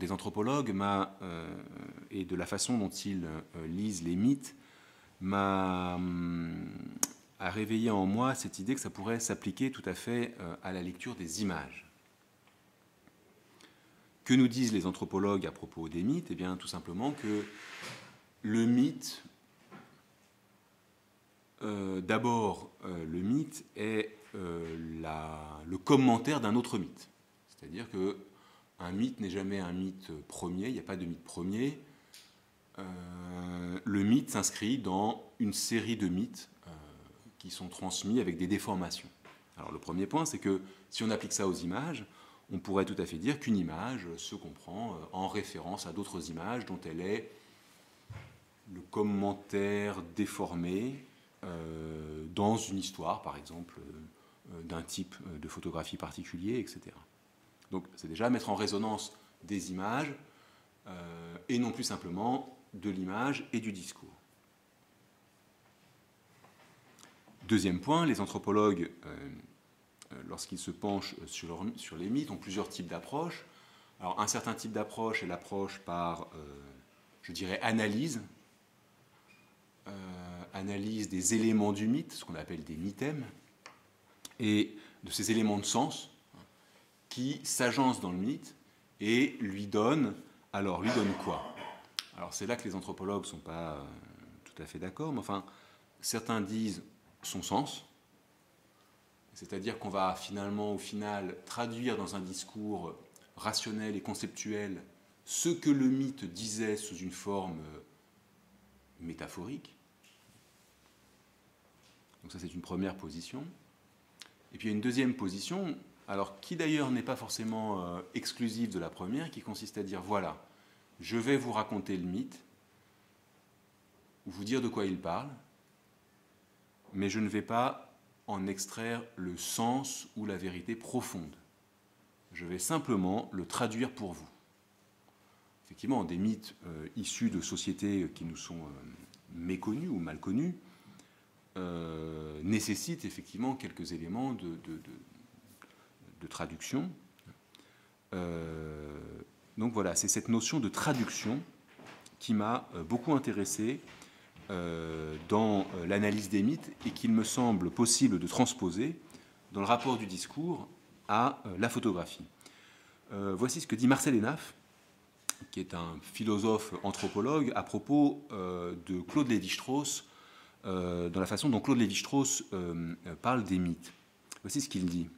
anthropologues et de la façon dont ils lisent les mythes a réveillé en moi cette idée que ça pourrait s'appliquer tout à fait à la lecture des images. Que nous disent les anthropologues à propos des mythes ? Eh bien, tout simplement que le mythe, d'abord, le mythe est le commentaire d'un autre mythe. C'est-à-dire qu'un mythe n'est jamais un mythe premier, il n'y a pas de mythe premier. Le mythe s'inscrit dans une série de mythes qui sont transmis avec des déformations. Alors le premier point, c'est que si on applique ça aux images, on pourrait tout à fait dire qu'une image se comprend en référence à d'autres images dont elle est le commentaire déformé dans une histoire, par exemple, d'un type de photographie particulier, etc. Donc c'est déjà mettre en résonance des images et non plus simplement de l'image et du discours. Deuxième point, les anthropologues, lorsqu'ils se penchent sur les mythes, ont plusieurs types d'approches. Alors un certain type d'approche est l'approche par, je dirais, analyse des éléments du mythe, ce qu'on appelle des mythèmes, et de ces éléments de sens qui s'agencent dans le mythe et lui donnent quoi ? Alors c'est là que les anthropologues ne sont pas tout à fait d'accord, mais enfin, certains disent son sens, c'est-à-dire qu'on va finalement, au final, traduire dans un discours rationnel et conceptuel ce que le mythe disait sous une forme métaphorique. Donc ça, c'est une première position. Et puis il y a une deuxième position alors qui d'ailleurs n'est pas forcément exclusive de la première, qui consiste à dire, voilà, je vais vous raconter le mythe, vous dire de quoi il parle, mais je ne vais pas en extraire le sens ou la vérité profonde. Je vais simplement le traduire pour vous. Effectivement, des mythes issus de sociétés qui nous sont méconnues ou mal connues nécessitent effectivement quelques éléments de traduction. Donc voilà, c'est cette notion de traduction qui m'a beaucoup intéressé dans l'analyse des mythes et qu'il me semble possible de transposer dans le rapport du discours à la photographie. Voici ce que dit Marcel Hénaff, qui est un philosophe anthropologue, à propos de Claude Lévi-Strauss, dans la façon dont Claude Lévi-Strauss parle des mythes. Voici ce qu'il dit.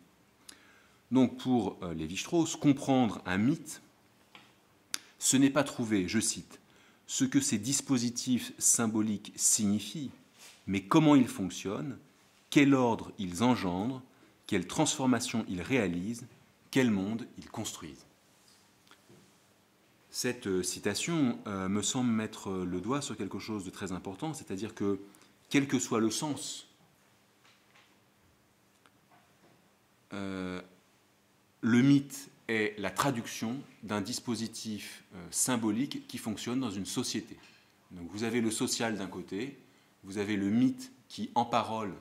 Donc pour Lévi-Strauss, comprendre un mythe, ce n'est pas trouver, je cite, ce que ces dispositifs symboliques signifient, mais comment ils fonctionnent, quel ordre ils engendrent, quelle transformation ils réalisent, quel monde ils construisent. Cette citation me semble mettre le doigt sur quelque chose de très important, c'est-à-dire que, quel que soit le sens, le mythe est la traduction d'un dispositif symbolique qui fonctionne dans une société. Donc vous avez le social d'un côté, vous avez le mythe qui, en parole,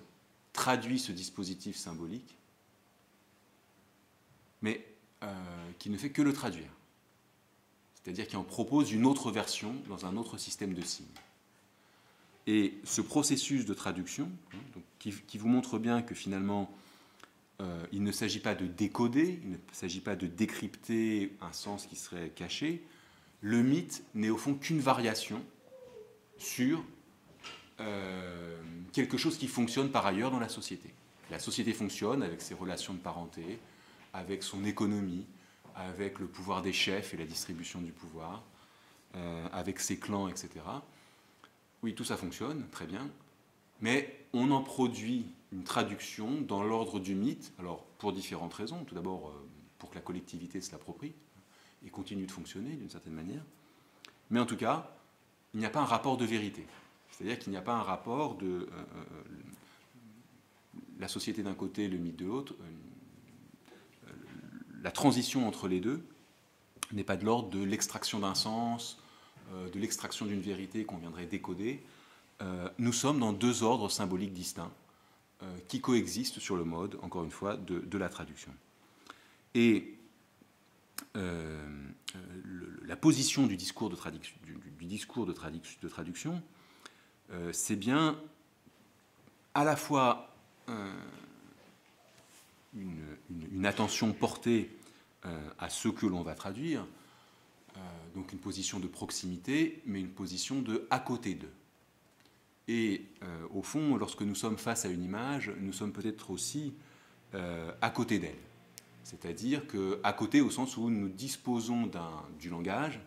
traduit ce dispositif symbolique, mais qui ne fait que le traduire. C'est-à-dire qui en propose une autre version dans un autre système de signes. Et ce processus de traduction, donc, qui vous montre bien que finalement, il ne s'agit pas de décoder, il ne s'agit pas de décrypter un sens qui serait caché. Le mythe n'est au fond qu'une variation sur quelque chose qui fonctionne par ailleurs dans la société. La société fonctionne avec ses relations de parenté, avec son économie, avec le pouvoir des chefs et la distribution du pouvoir, avec ses clans, etc. Oui, tout ça fonctionne, très bien, mais on en produit une traduction dans l'ordre du mythe, alors pour différentes raisons. Tout d'abord, pour que la collectivité se l'approprie et continue de fonctionner d'une certaine manière. Mais en tout cas, il n'y a pas un rapport de vérité. C'est-à-dire qu'il n'y a pas un rapport de la société d'un côté, le mythe de l'autre. La transition entre les deux n'est pas de l'ordre de l'extraction d'un sens, de l'extraction d'une vérité qu'on viendrait décoder. Nous sommes dans deux ordres symboliques distincts qui coexistent sur le mode, encore une fois, de la traduction. Et la position du discours de traduction, c'est bien à la fois une attention portée à ce que l'on va traduire, donc une position de proximité, mais une position de à côté d'eux. Et au fond, lorsque nous sommes face à une image, nous sommes peut-être aussi à côté d'elle. C'est-à-dire qu'à côté, au sens où nous disposons du langage,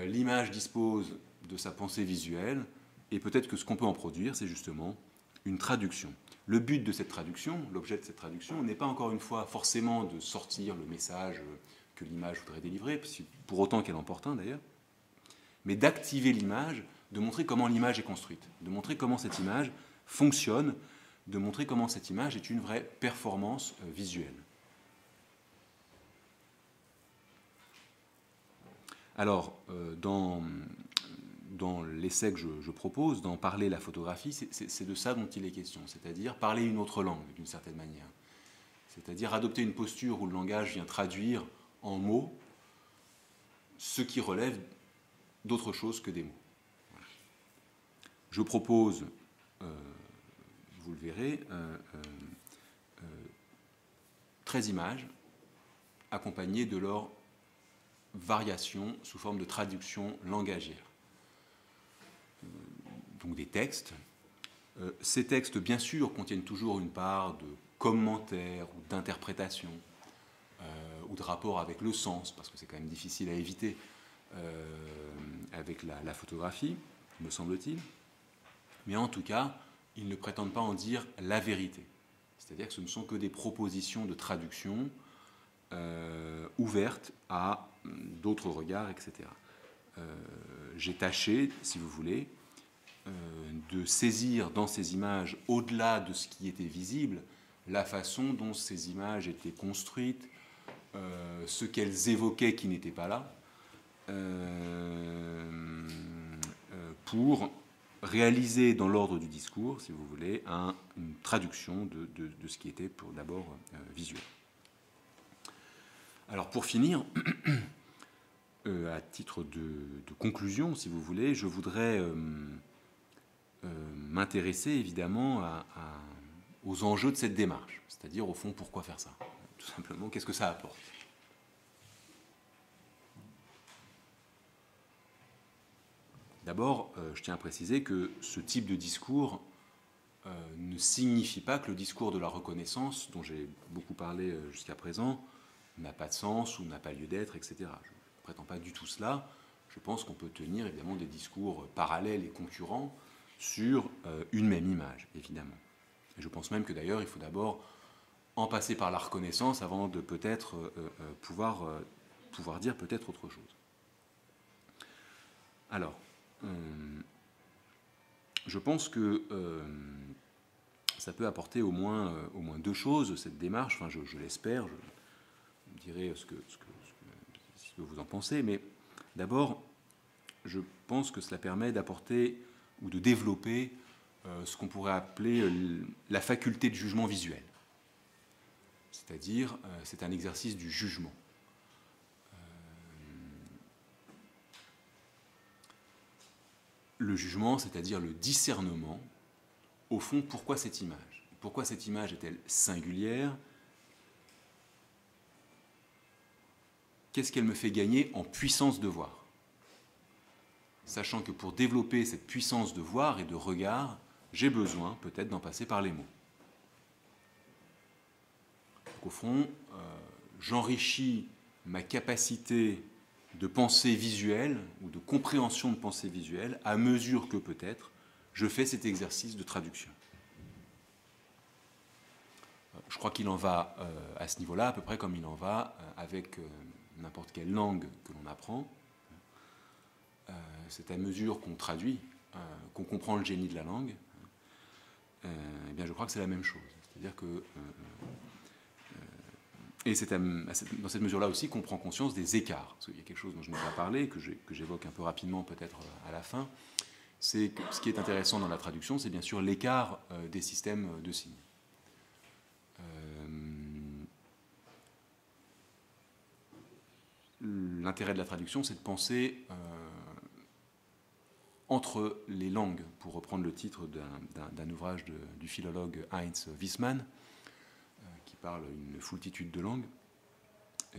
l'image dispose de sa pensée visuelle, et peut-être que ce qu'on peut en produire, c'est justement une traduction. Le but de cette traduction, l'objet de cette traduction, n'est pas encore une fois forcément de sortir le message que l'image voudrait délivrer, pour autant qu'elle en porte un d'ailleurs, mais d'activer l'image, de montrer comment l'image est construite, de montrer comment cette image fonctionne, de montrer comment cette image est une vraie performance visuelle. Alors, dans l'essai que je propose, dans Parler la photographie, c'est de ça dont il est question, c'est-à-dire parler une autre langue, d'une certaine manière. C'est-à-dire adopter une posture où le langage vient traduire en mots ce qui relève d'autre chose que des mots. Voilà. Je propose, vous le verrez, 13 images accompagnées de leur variation sous forme de traduction langagière. Donc des textes. Ces textes, bien sûr, contiennent toujours une part de commentaire ou d'interprétation ou de rapport avec le sens, parce que c'est quand même difficile à éviter avec la photographie, me semble-t-il. Mais en tout cas, ils ne prétendent pas en dire la vérité. C'est-à-dire que ce ne sont que des propositions de traduction ouvertes à d'autres regards, etc. J'ai tâché, si vous voulez, de saisir dans ces images, au-delà de ce qui était visible, la façon dont ces images étaient construites, ce qu'elles évoquaient qui n'était pas là, pour réaliser dans l'ordre du discours, si vous voulez, une traduction de ce qui était d'abord visuel. Alors pour finir, à titre de conclusion, si vous voulez, je voudrais m'intéresser évidemment aux enjeux de cette démarche, c'est-à-dire au fond pourquoi faire ça, tout simplement, qu'est-ce que ça apporte. D'abord, je tiens à préciser que ce type de discours ne signifie pas que le discours de la reconnaissance, dont j'ai beaucoup parlé jusqu'à présent, n'a pas de sens ou n'a pas lieu d'être, etc. Je ne prétends pas du tout cela. Je pense qu'on peut tenir évidemment des discours parallèles et concurrents sur une même image, évidemment. Et je pense même que d'ailleurs, il faut d'abord en passer par la reconnaissance avant de peut-être pouvoir dire peut-être autre chose. Alors, je pense que ça peut apporter au moins deux choses, cette démarche, enfin je l'espère, je me dirai ce que vous en pensez, mais d'abord, je pense que cela permet d'apporter ou de développer ce qu'on pourrait appeler la faculté de jugement visuel. C'est-à-dire, c'est un exercice du jugement. Le jugement, c'est-à-dire le discernement, au fond, pourquoi cette image? Pourquoi cette image est-elle singulière? Qu'est-ce qu'elle me fait gagner en puissance de voir? Sachant que pour développer cette puissance de voir et de regard, j'ai besoin peut-être d'en passer par les mots. Donc, au fond, j'enrichis ma capacité de pensée visuelle ou de compréhension de pensée visuelle à mesure que peut-être je fais cet exercice de traduction. Je crois qu'il en va à ce niveau-là à peu près comme il en va avec n'importe quelle langue que l'on apprend. C'est à mesure qu'on traduit, qu'on comprend le génie de la langue, eh bien je crois que c'est la même chose. C'est-à-dire que et c'est dans cette mesure-là aussi qu'on prend conscience des écarts. Parce qu'il y a quelque chose dont je n'ai pas parlé, que j'évoque un peu rapidement peut-être à la fin, c'est que ce qui est intéressant dans la traduction, c'est bien sûr l'écart des systèmes de signes. L'intérêt de la traduction, c'est de penser entre les langues, pour reprendre le titre d'un ouvrage du philologue Heinz Wiesmann, qui parle une foultitude de langues,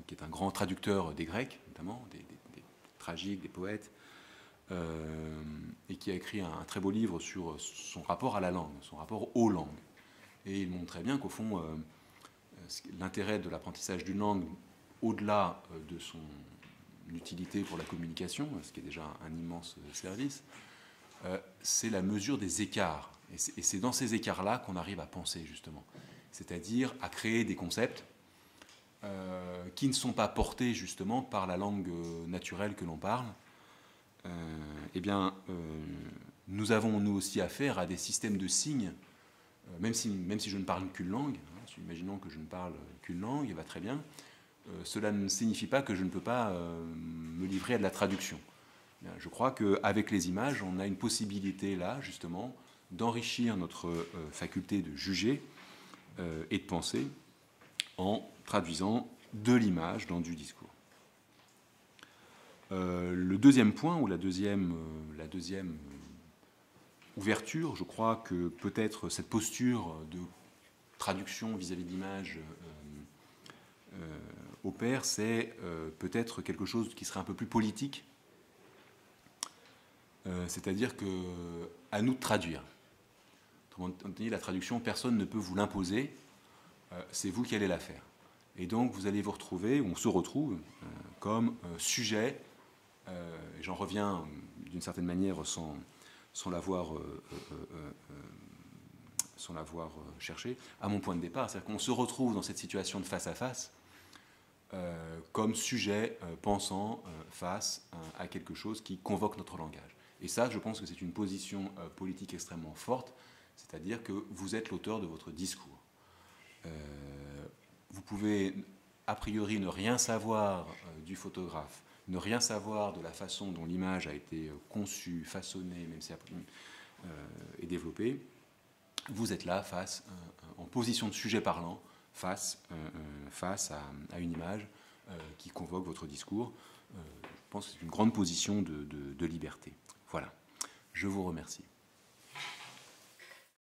qui est un grand traducteur des Grecs, notamment, des tragiques, des poètes, et qui a écrit un très beau livre sur son rapport à la langue, son rapport aux langues. Et il montre très bien qu'au fond, l'intérêt de l'apprentissage d'une langue, au-delà de son utilité pour la communication, ce qui est déjà un immense service, c'est la mesure des écarts. Et c'est dans ces écarts-là qu'on arrive à penser, justement. C'est-à-dire à créer des concepts qui ne sont pas portés, justement, par la langue naturelle que l'on parle. Eh bien, nous avons, nous aussi, affaire à des systèmes de signes, même si je ne parle qu'une langue, imaginons que je ne parle qu'une langue, il va très bien, cela ne signifie pas que je ne peux pas me livrer à de la traduction. Je crois qu'avec les images, on a une possibilité là, justement, d'enrichir notre faculté de juger et de penser en traduisant de l'image dans du discours. Le deuxième point, ou la deuxième ouverture, je crois que peut-être cette posture de traduction vis-à-vis de l'image opère, c'est peut-être quelque chose qui serait un peu plus politique, c'est-à-dire qu'à nous de traduire. Autrement dit, la traduction, personne ne peut vous l'imposer, c'est vous qui allez la faire. Et donc vous allez vous retrouver, ou on se retrouve, comme sujet, et j'en reviens d'une certaine manière sans sans l'avoir cherché, à mon point de départ. C'est-à-dire qu'on se retrouve dans cette situation de face à face comme sujet pensant face à quelque chose qui convoque notre langage. Et ça, je pense que c'est une position politique extrêmement forte, c'est-à-dire que vous êtes l'auteur de votre discours. Vous pouvez, a priori, ne rien savoir du photographe, ne rien savoir de la façon dont l'image a été conçue, façonnée, même si est développée. Vous êtes là, en position de sujet parlant, face à une image qui convoque votre discours. Je pense que c'est une grande position de liberté. Voilà. Je vous remercie.